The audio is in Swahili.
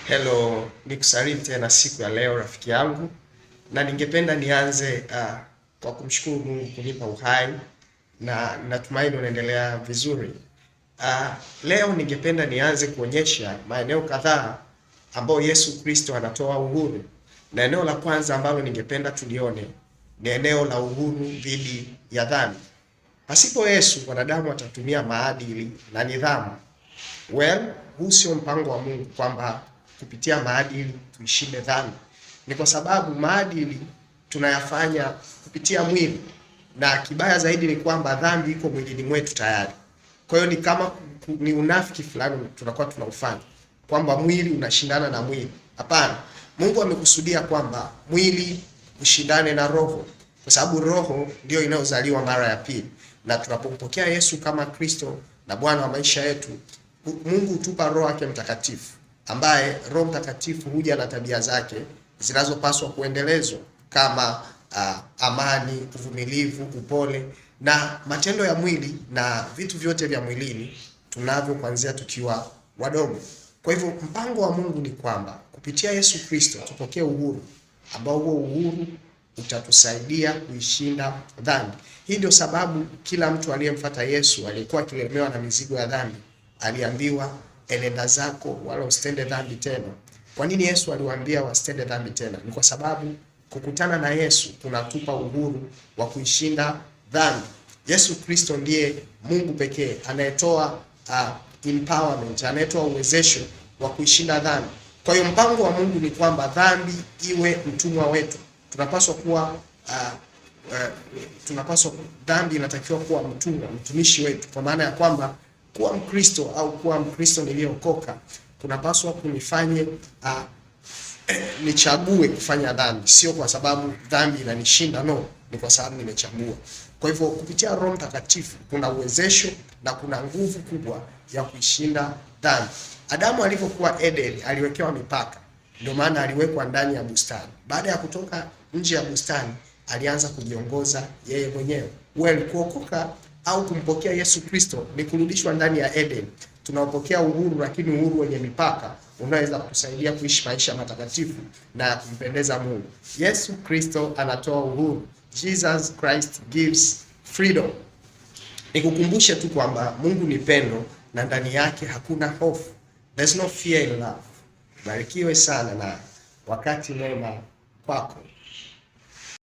Hello, nikusalimu tena siku ya leo rafiki yangu, na ningependa nianze kwa kumshukuru Mungu kunipa uhai na natumaini unaendelea vizuri. Leo ningependa nianze kuonyesha maeneo kadhaa ambayo Yesu Kristo anatoa uhuru, na eneo la kwanza ambalo ningependa tulione ni eneo la uhuru dhidi ya dhambi. Pasipo Yesu wanadamu watatumia maadili na nidhamu. Huu sio mpango wa Mungu kwamba kupitia maadili tuishinde dhambi. Ni kwa sababu maadili tunayafanya kupitia mwili, na kibaya zaidi ni kwamba dhambi iko mwilini mwetu tayari. Kwa hiyo ni kama ni unafiki fulani tunakuwa tunaufanya kwamba mwili unashindana na mwili. Hapana, Mungu amekusudia kwamba mwili ushindane na roho, kwa sababu roho ndio inayozaliwa mara ya pili. Na tunapompokea Yesu kama Kristo na Bwana wa maisha yetu, Mungu hutupa Roho yake Mtakatifu, ambaye Roho Mtakatifu huja na tabia zake zinazopaswa kuendelezwa kama amani, uvumilivu, upole na matendo ya mwili na vitu vyote vya mwilini tunavyo kuanzia tukiwa wadogo. Kwa hivyo mpango wa Mungu ni kwamba kupitia Yesu Kristo tupokee uhuru, ambao huo uhuru utatusaidia kuishinda dhambi. Hii ndio sababu kila mtu aliyemfuata Yesu aliyekuwa akilemewa na mizigo ya dhambi aliambiwa, enenda zako wala usitende dhambi tena. Kwa nini Yesu aliwaambia wasitende dhambi tena? Ni kwa sababu kukutana na Yesu kunatupa uhuru wa kuishinda dhambi. Yesu Kristo ndiye Mungu pekee anayetoa empowerment, anayetoa uwezesho wa kuishinda dhambi. Kwa hiyo mpango wa Mungu ni kwamba dhambi iwe mtumwa wetu. Dhambi inatakiwa kuwa mtumishi wetu, kwa maana ya kwamba kuwa Mkristo au kuwa Mkristo niliyeokoka kunapaswa kunifanye nichague kufanya dhambi, sio kwa sababu dhambi inanishinda, no, ni kwa sababu nimechagua. Kwa hivyo kupitia Roho Mtakatifu kuna uwezesho na kuna nguvu kubwa ya kuishinda dhambi. Adamu alipokuwa Eden aliwekewa mipaka, ndio maana aliwekwa ndani ya bustani. Baada ya kutoka nje ya bustani alianza kujiongoza yeye mwenyewe. Kuokoka au kumpokea Yesu Kristo ni kurudishwa ndani ya Eden. Tunaopokea uhuru, lakini uhuru wenye mipaka unaweza kutusaidia kuishi maisha matakatifu na kumpendeza Mungu. Yesu Kristo anatoa uhuru. Jesus Christ gives freedom. Nikukumbushe tu kwamba Mungu ni pendo na ndani yake hakuna hofu. There's no fear in love. Barikiwe sana na wakati mwema kwako.